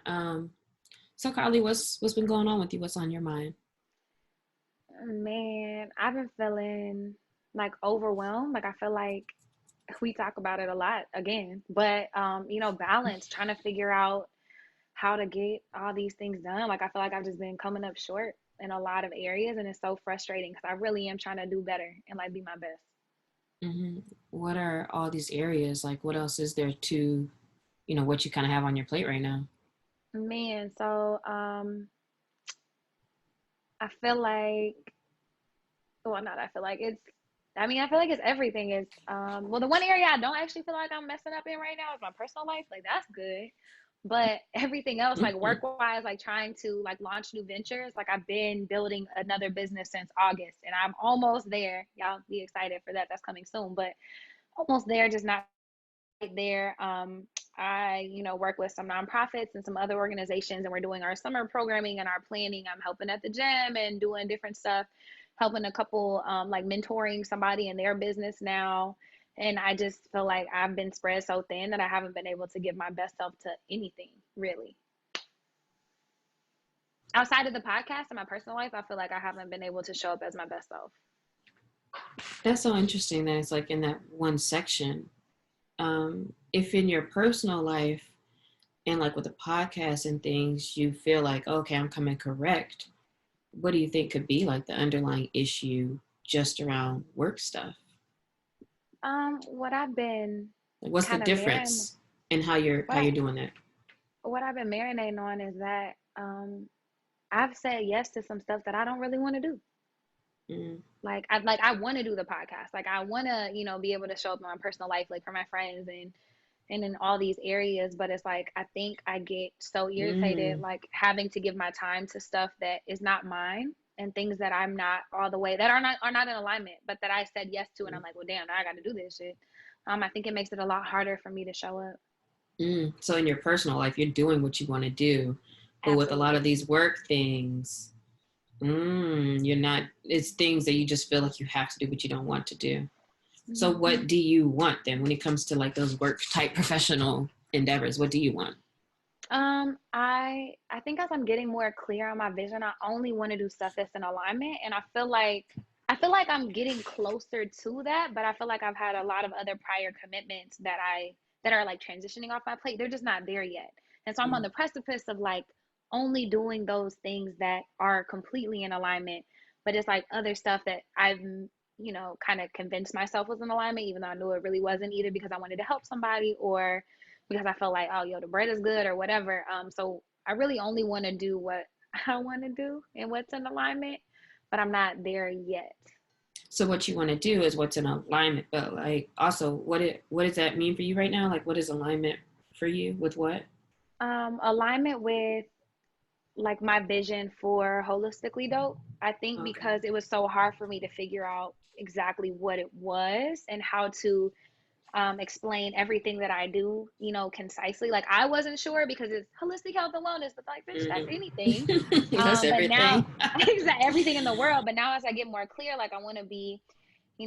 A: So Carlie, what's been going on with you? What's on your mind?
B: Man, I've been feeling like overwhelmed. Like I feel like We talk about it a lot again, but balance, trying to figure out how to get all these things done. Like I feel like I've just been coming up short in a lot of areas, and it's so frustrating because I really am trying to do better and like be my best.
A: Hmm. What are all these areas? Like, what else is there to, what you kind of have on your plate right now?
B: Man, so I feel like, well, not I feel like it's. I mean, I feel like it's everything. Is well, the one area I don't actually feel like I'm messing up in right now is my personal life. Like that's good, but everything else, like work
A: Hmm.
B: wise, like trying to like launch new ventures. Like I've been building another business since August, and I'm almost there. Y'all be excited for that. That's coming soon, but almost there. Just not there. I, work with some nonprofits and some other organizations, and we're doing our summer programming and our planning. I'm helping at the gym and doing different stuff, helping a couple, like mentoring somebody in their business now. And I just feel like I've been spread so thin that I haven't been able to give my best self to anything really. Outside of the podcast and my personal life, I feel like I haven't been able to show up as my best self.
A: That's so interesting that it's like in that one section. If in your personal life and like with the podcast and things, you feel like, okay, I'm coming correct, what do you think could be like the underlying issue just around work stuff?
B: What I've been
A: Like, what's the
B: kind of marinating,
A: difference in how you're
B: what
A: how
B: I
A: you're doing that?
B: what I've been marinating on is that I've said yes to some stuff that I don't really want to do.
A: Mm,
B: I want to do the podcast. Like I want to, be able to show up in my personal life, like for my friends and in all these areas. But it's like I think I get so irritated,
A: mm,
B: like having to give my time to stuff that is not mine and things that I'm not all the way that are not in alignment, but that I said yes to, and I'm like, well, damn, now I got to do this shit. I think it makes it a lot harder for me to show up.
A: So in your personal life, you're doing what you want to do, but with a lot of
B: Absolutely.
A: these work things, you're not. It's things that you just feel like you have to do, but you don't want to do. So
B: Hmm.
A: what do you want then when it comes to like those work type professional endeavors? What do you want?
B: I think as I'm getting more clear on my vision, I only want to do stuff that's in alignment, and I feel like I'm getting closer to that, but I feel like I've had a lot of other prior commitments that are like transitioning off my plate. They're just not there yet. And so I'm on
A: Mm,
B: the precipice of like only doing those things that are completely in alignment, but it's like other stuff that I've kind of convinced myself was in alignment, even though I knew it really wasn't, either because I wanted to help somebody or because I felt like, oh, yo, the bread is good or whatever. So I really only want to do what I want to do and what's in alignment, but I'm not there yet.
A: So what you want to do is what's in alignment, but like also what does that mean for you right now? Like what is alignment for you with what?
B: Alignment with like my vision for holistically dope. I think
A: Okay.
B: because it was so hard for me to figure out exactly what it was and how to explain everything that I do, concisely. Like I wasn't sure because it's holistic health and wellness, but like, bitch, that's anything.
A: That's
B: But now,
A: everything.
B: everything in the world. But now, as I get more clear, like I want to be,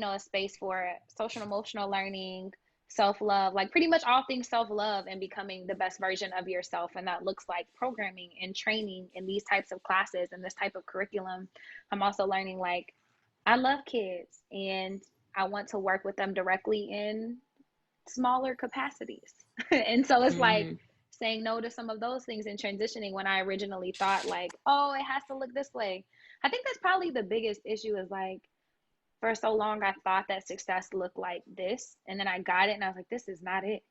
B: a space for social and emotional learning, self love, like pretty much all things self love and becoming the best version of yourself. And that looks like programming and training in these types of classes and this type of curriculum. I'm also learning like I love kids and I want to work with them directly in smaller capacities. And so it's like
A: Mm-hmm.
B: saying no to some of those things and transitioning when I originally thought like, oh, it has to look this way. I think that's probably the biggest issue is like for so long I thought that success looked like this and then I got it and I was like, this is not it.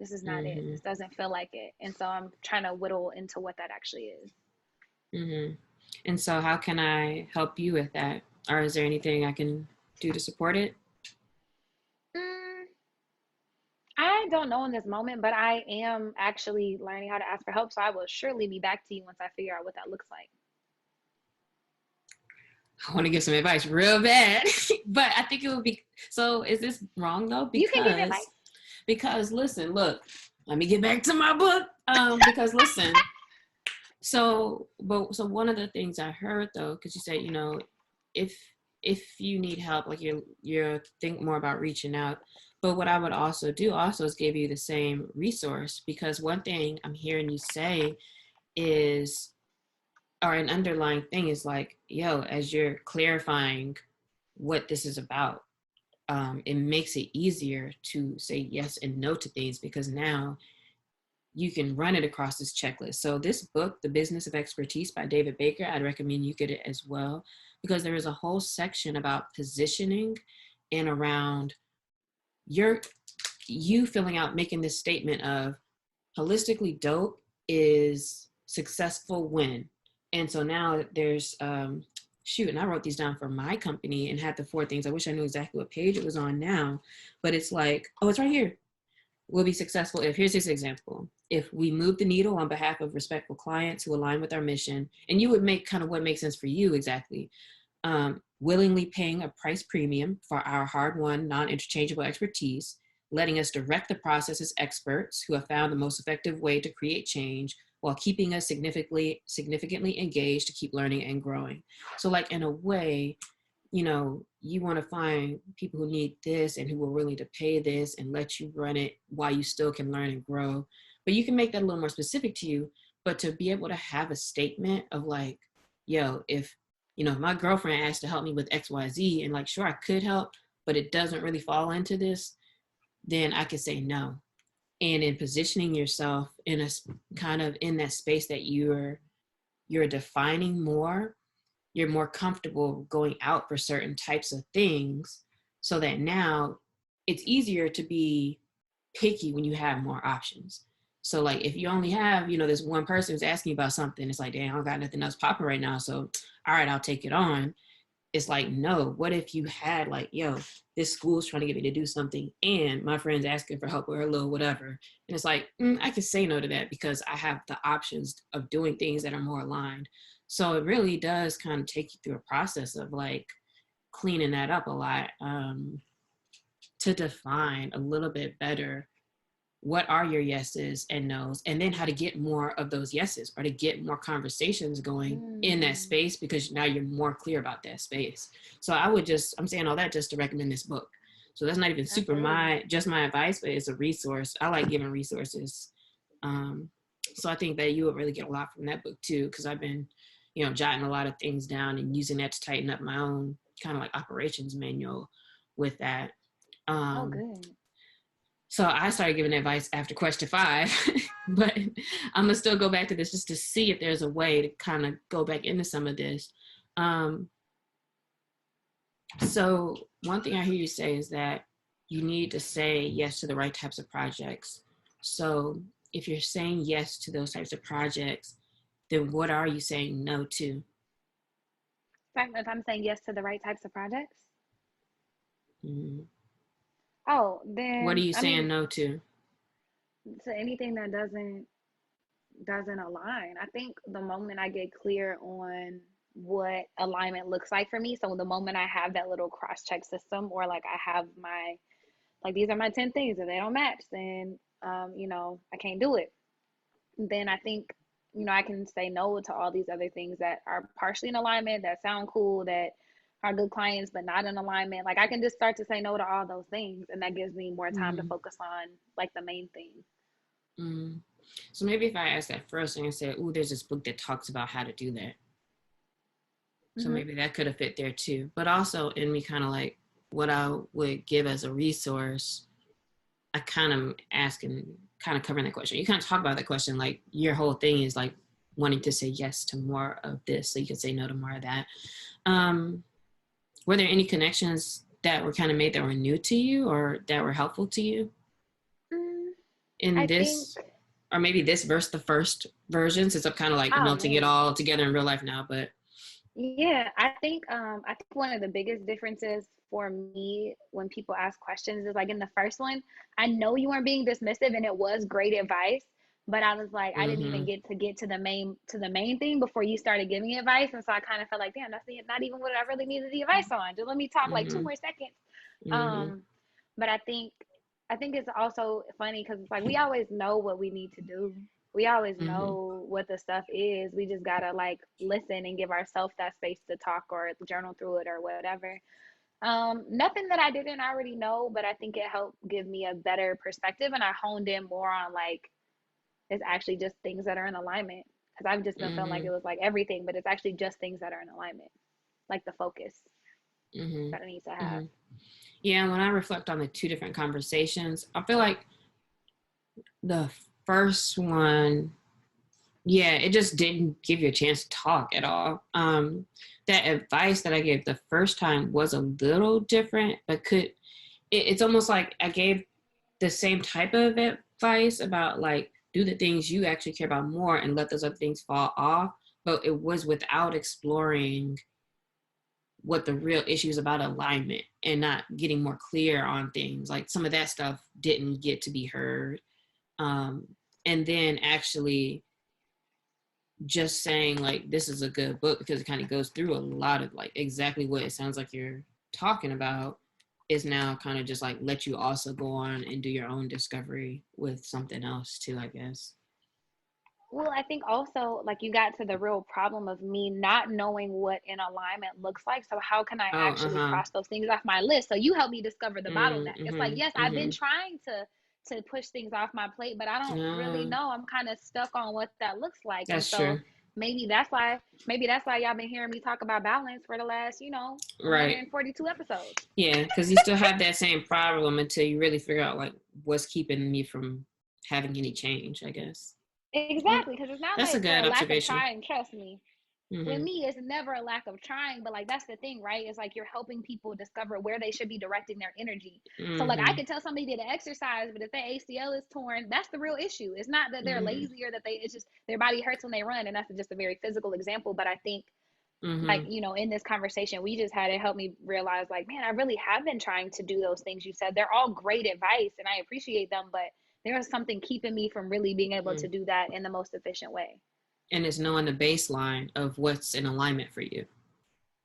B: This is not it.
A: Mm-hmm.
B: This doesn't feel like it. And so I'm trying to whittle into what that actually is.
A: Mm-hmm. And so how can I help you with that? Or is there anything I can do to support it?
B: Mm, I don't know in this moment, but I am actually learning how to ask for help. So I will surely be back to you once I figure out what that looks like.
A: I want to give some advice real bad, but I think it would be so. Is this wrong though?
B: You can give advice.
A: Because listen, look, let me get back to my book. Because listen, so one of the things I heard though, because you said if if you need help, like you're think more about reaching out. But what I would also do also is give you the same resource because one thing I'm hearing you say is or an underlying thing is like, yo, as you're clarifying what this is about, it makes it easier to say yes and no to things, because now you can run it across this checklist. So this book, The Business of Expertise by David Baker, I'd recommend you get it as well, because there is a whole section about positioning and around your you filling out, making this statement of holistically dope is successful when. And so now there's shoot, and I wrote these down for my company and had the 4 things. I wish I knew exactly what page it was on now, but it's like, oh, it's right here. We'll be successful if, here's this example, if we move the needle on behalf of respectful clients who align with our mission, and you would make kind of what makes sense for you exactly, willingly paying a price premium for our hard-won, non-interchangeable expertise, letting us direct the process as experts who have found the most effective way to create change while keeping us significantly engaged to keep learning and growing. So like in a way, you want to find people who need this and who are willing to pay this and let you run it while you still can learn and grow. But you can make that a little more specific to you, but to be able to have a statement of like, yo, if my girlfriend asked to help me with XYZ, and like, sure, I could help, but it doesn't really fall into this, then I could say no. And in positioning yourself in a kind of in that space that you're defining more, you're more comfortable going out for certain types of things, so that now it's easier to be picky when you have more options. So like if you only have, this one person who's asking you about something, it's like, damn, I don't got nothing else popping right now. So all right, I'll take it on. It's like, no, what if you had like, yo, this school's trying to get me to do something and my friend's asking for help with her little whatever. And it's like, I can say no to that because I have the options of doing things that are more aligned. So it really does kind of take you through a process of like cleaning that up a lot, to define a little bit better what are your yeses and nos, and then how to get more of those yeses or to get more conversations going in that
B: Mm,
A: space, because now you're more clear about that space. So I'm saying all that just to recommend this book. So that's not even super
B: absolutely.
A: my advice, but it's a resource. I like giving resources. um, so I think that you would really get a lot from that book too, because I've been jotting a lot of things down and using that to tighten up my own kind of like operations manual with that.
B: Oh,
A: um,
B: good.
A: so I started giving advice after question 5, but I'm gonna still go back to this just to see if there's a way to kind of go back into some of this. Um, so one thing I hear you say is that you need to say yes to the right types of projects. So if you're saying yes to those types of projects, then what are you saying no to?
B: If I'm saying yes to the right types of projects,
A: Mm.
B: oh,
A: What are
B: then
A: you
B: I
A: saying
B: mean,
A: no to?
B: to anything that doesn't align. I think the moment I get clear on what alignment looks like for me, so the moment I have that little cross check system, or like I have my, like, these are my 10 things, if they don't match, then I can't do it. Then I think, I can say no to all these other things that are partially in alignment, that sound cool, that are good clients, but not in alignment. Like I can just start to say no to all those things, and that gives me more time to
A: Mm.
B: focus on like the main thing.
A: Mm. So maybe if I ask that first and I say, "Oh, there's this book that talks about how to do that," so
B: Hmm.
A: maybe that could have fit there too. But also in me kind of like what I would give as a resource, I kind of asking, kind of covering that question. You kind of talk about that question, like your whole thing is like wanting to say yes to more of this so you can say no to more of that. Um, were there any connections that were kind of made that were new to you or that were helpful to you
B: Mm,
A: in
B: I think,
A: this, or maybe this versus the first version, since I'm kind of like
B: oh
A: melting it
B: man,
A: all together in real life now, but
B: yeah, I think one of the biggest differences for me when people ask questions is like in the first one, I know you weren't being dismissive and it was great advice, but I was like, I didn't even
A: mm-hmm,
B: get to the main thing before you started giving advice. And so I kind of felt like, damn, not even what I really needed the advice on. Just let me talk like two
A: mm-hmm,
B: more seconds.
A: mm-hmm,
B: Um, but I think it's also funny because it's like we always know what we need to do. We always
A: mm-hmm,
B: know what the stuff is. We just gotta like listen and give ourselves that space to talk or journal through it or whatever. Nothing that I didn't already know, but I think it helped give me a better perspective, and I honed in more on like it's actually just things that are in alignment. Because I've just been feeling like
A: mm-hmm.
B: it was like everything, but it's actually just things that are in alignment, like the focus.
A: Mm-hmm.
B: that I need to have.
A: Mm-hmm. Yeah, when I reflect on the two different conversations, I feel like the first one, yeah, it just didn't give you a chance to talk at all. That advice that I gave the first time was a little different, but it's almost like I gave the same type of advice about like do the things you actually care about more and let those other things fall off, but it was without exploring what the real issue is about alignment and not getting more clear on things. Like some of that stuff didn't get to be heard. Um, and then actually just saying like this is a good book because it kind of goes through a lot of like exactly what it sounds like you're talking about is now kind of just like let you also go on and do your own discovery with something else too, I guess.
B: Well, I think also like you got to the real problem of me not knowing what an alignment looks like. So how can I
A: Oh,
B: actually
A: uh-huh.
B: cross those things off my list? So you helped me discover the bottleneck. It's like,
A: Mm-hmm.
B: yes, I've been
A: Mm-hmm.
B: trying to push things off my plate, but I don't really know. I'm kind of stuck on what that looks like. And
A: That's
B: so
A: true.
B: maybe that's why y'all been hearing me talk about balance for the last,
A: Right.
B: 142 episodes.
A: Yeah, because you still have that same problem until you really figure out like what's keeping me from having any change, I guess. Well,
B: Exactly, because it's not
A: that's a
B: like for
A: good
B: a lack of
A: observation.
B: trying, trust me. With
A: Mm-hmm.
B: me, it's never a lack of trying, but like that's the thing, right? It's like you're helping people discover where they should be directing their energy. So like I
A: Mm-hmm.
B: could tell somebody to exercise, but if their ACL is torn, that's the real issue. It's not that they're
A: Mm-hmm.
B: lazy or that it's just their body hurts when they run, and that's just a very physical example. But I think like,
A: Mm-hmm.
B: in this conversation we just had, it helped me realize like, man, I really have been trying to do those things you said. They're all great advice and I appreciate them, but there is something keeping me from really being able
A: Mm-hmm.
B: to do that in the most efficient way.
A: And it's knowing the baseline of what's in alignment for you,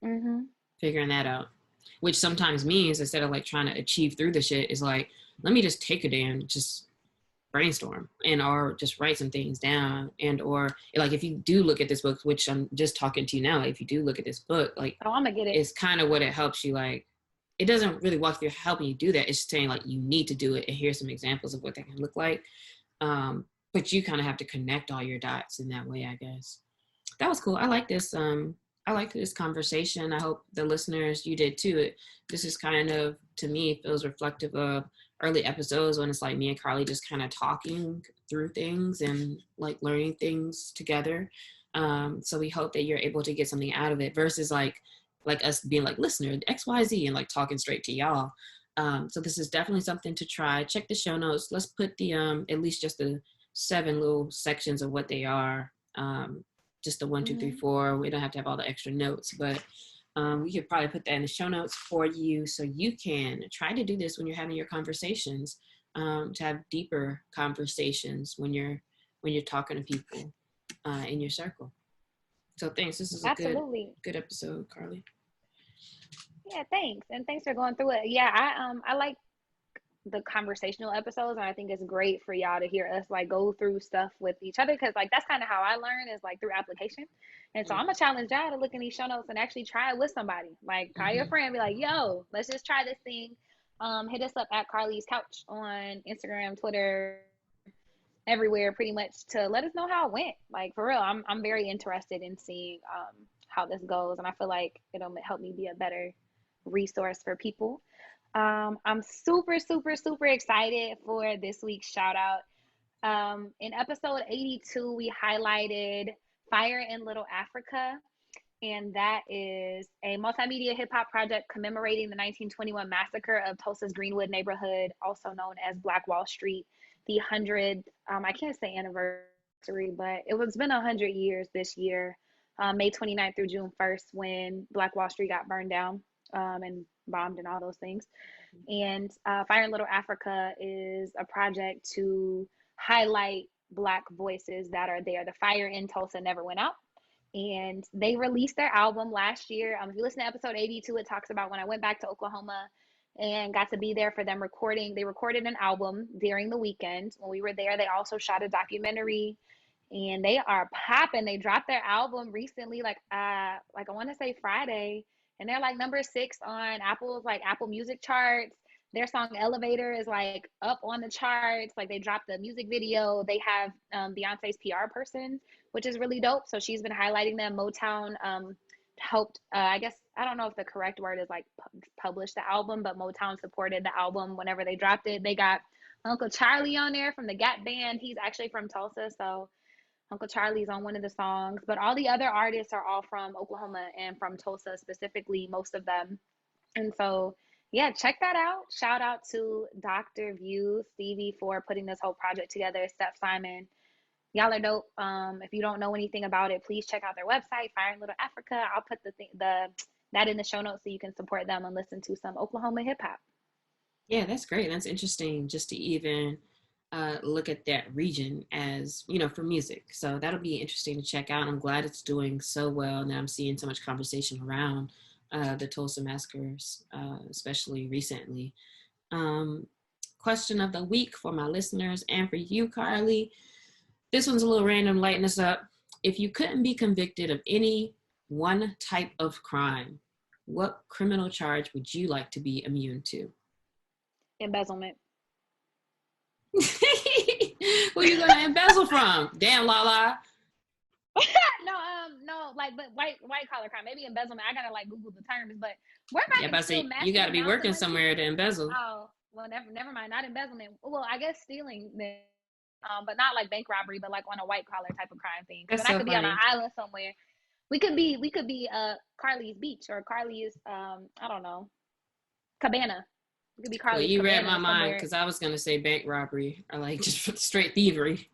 B: Mm-hmm.
A: figuring that out, which sometimes means instead of like trying to achieve through the shit, is like, let me just take a day and just brainstorm and or just write some things down and or like if you do look at this book, which I'm just talking to you now, if you do look at this book, like
B: Oh, I'm gonna get it.
A: it's kind of what it helps you like it doesn't really walk through helping you do that. It's saying like you need to do it and here's some examples of what that can look like. But you kind of have to connect all your dots in that way, I guess. That was cool. I like this. I like this conversation. I hope the listeners you did too. This is kind of to me feels reflective of early episodes when it's like me and Carlie just kind of talking through things and like learning things together. So we hope that you're able to get something out of it versus like us being like listener XYZ and like talking straight to y'all. So this is definitely something to try. Check the show notes. Let's put the at least just the 7 little sections of what they are. Just the one, two, three,
B: Mm-hmm.
A: four. We don't have to have all the extra notes, but we could probably put that in the show notes for you so you can try to do this when you're having your conversations, to have deeper conversations when you're talking to people in your circle. So thanks. This is a
B: Absolutely.
A: good episode, Carlie.
B: Yeah, thanks. And thanks for going through it. Yeah, I like the conversational episodes, and I think it's great for y'all to hear us like go through stuff with each other, because like that's kind of how I learn, is like through application. And so I'm gonna challenge y'all to look in these show notes and actually try it with somebody. Like call your
A: Mm-hmm.
B: friend, be like, yo, let's just try this thing. Hit us up at Carlie's Couch on Instagram, Twitter, everywhere pretty much, to let us know how it went. Like for real, I'm very interested in seeing how this goes, and I feel like it'll help me be a better resource for people. I'm super, super, super excited for this week's shout out. In episode 82, we highlighted Fire in Little Africa, and that is a multimedia hip hop project commemorating the 1921 massacre of Tulsa's Greenwood neighborhood, also known as Black Wall Street. The 100th, I can't say anniversary, but it's been 100 years this year, May 29th through June 1st, when Black Wall Street got burned down and bombed and all those things. And Fire in Little Africa is a project to highlight Black voices that are there. The fire in Tulsa never went out. And they released their album last year. If you listen to episode 82, it talks about when I went back to Oklahoma and got to be there for them recording. They recorded an album during the weekend. When we were there, they also shot a documentary, and they are popping. They dropped their album recently, like I want to say Friday, and they're like number 6 on Apple Music charts. Their song Elevator is like up on the charts. Like they dropped the music video. They have Beyonce's PR person, which is really dope. So she's been highlighting them. Motown helped, I guess, I don't know if the correct word is like publish the album, but Motown supported the album whenever they dropped it. They got Uncle Charlie on there from the Gap Band. He's actually from Tulsa, so Uncle Charlie's on one of the songs. But all the other artists are all from Oklahoma and from Tulsa specifically, most of them. And so, yeah, check that out. Shout out to Dr. View, Stevie for putting this whole project together, Steph Simon. Y'all are dope. If you don't know anything about it, please check out their website, Fire in Little Africa. I'll put the that in the show notes so you can support them and listen to some Oklahoma hip hop.
A: Yeah, that's great. That's interesting just to even look at that region as, for music. So that'll be interesting to check out. I'm glad it's doing so well. And I'm seeing so much conversation around the Tulsa massacres, especially recently. Um, Question of the week for my listeners and for you, Carlie. This one's a little random, lighten us up. If you couldn't be convicted of any one type of crime, what criminal charge would you like to be immune to?
B: Embezzlement.
A: Who are you gonna embezzle from? Damn, Lala.
B: No, no, like, but white collar crime, maybe embezzlement. I gotta like Google the terms, but where if I
A: Yeah,
B: can
A: but I
B: steal
A: say you
B: massive
A: got to be
B: amounts of
A: working
B: money?
A: somewhere to embezzle.
B: Oh, well, never mind, not embezzlement. Well, I guess stealing, but not like bank robbery, but like on a white collar type of crime thing. Because
A: That's
B: then I
A: so
B: could be on an
A: funny.
B: island somewhere. We could be Carlie's Beach or Carlie's I don't know, Cabana. We could be
A: Well,
B: Carlie's
A: you read my
B: Cabana
A: mind
B: somewhere.
A: because I was gonna say bank robbery or like just straight thievery.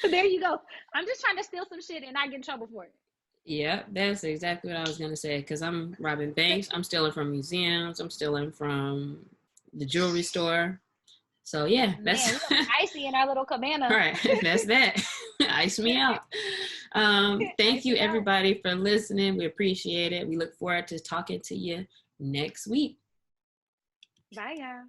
B: There you go. I'm just trying to steal some shit and not get in trouble for it.
A: Yeah, that's exactly what I was gonna say. Because I'm robbing banks, I'm stealing from museums, I'm stealing from the jewelry store. So yeah, that's
B: Man, we're gonna be icy in our little
A: all
B: cabana.
A: right. That's that. Ice me out. Thank
B: Ice
A: you
B: me out.
A: everybody for listening. We appreciate it. We look forward to talking to you next week.
B: Bye, y'all.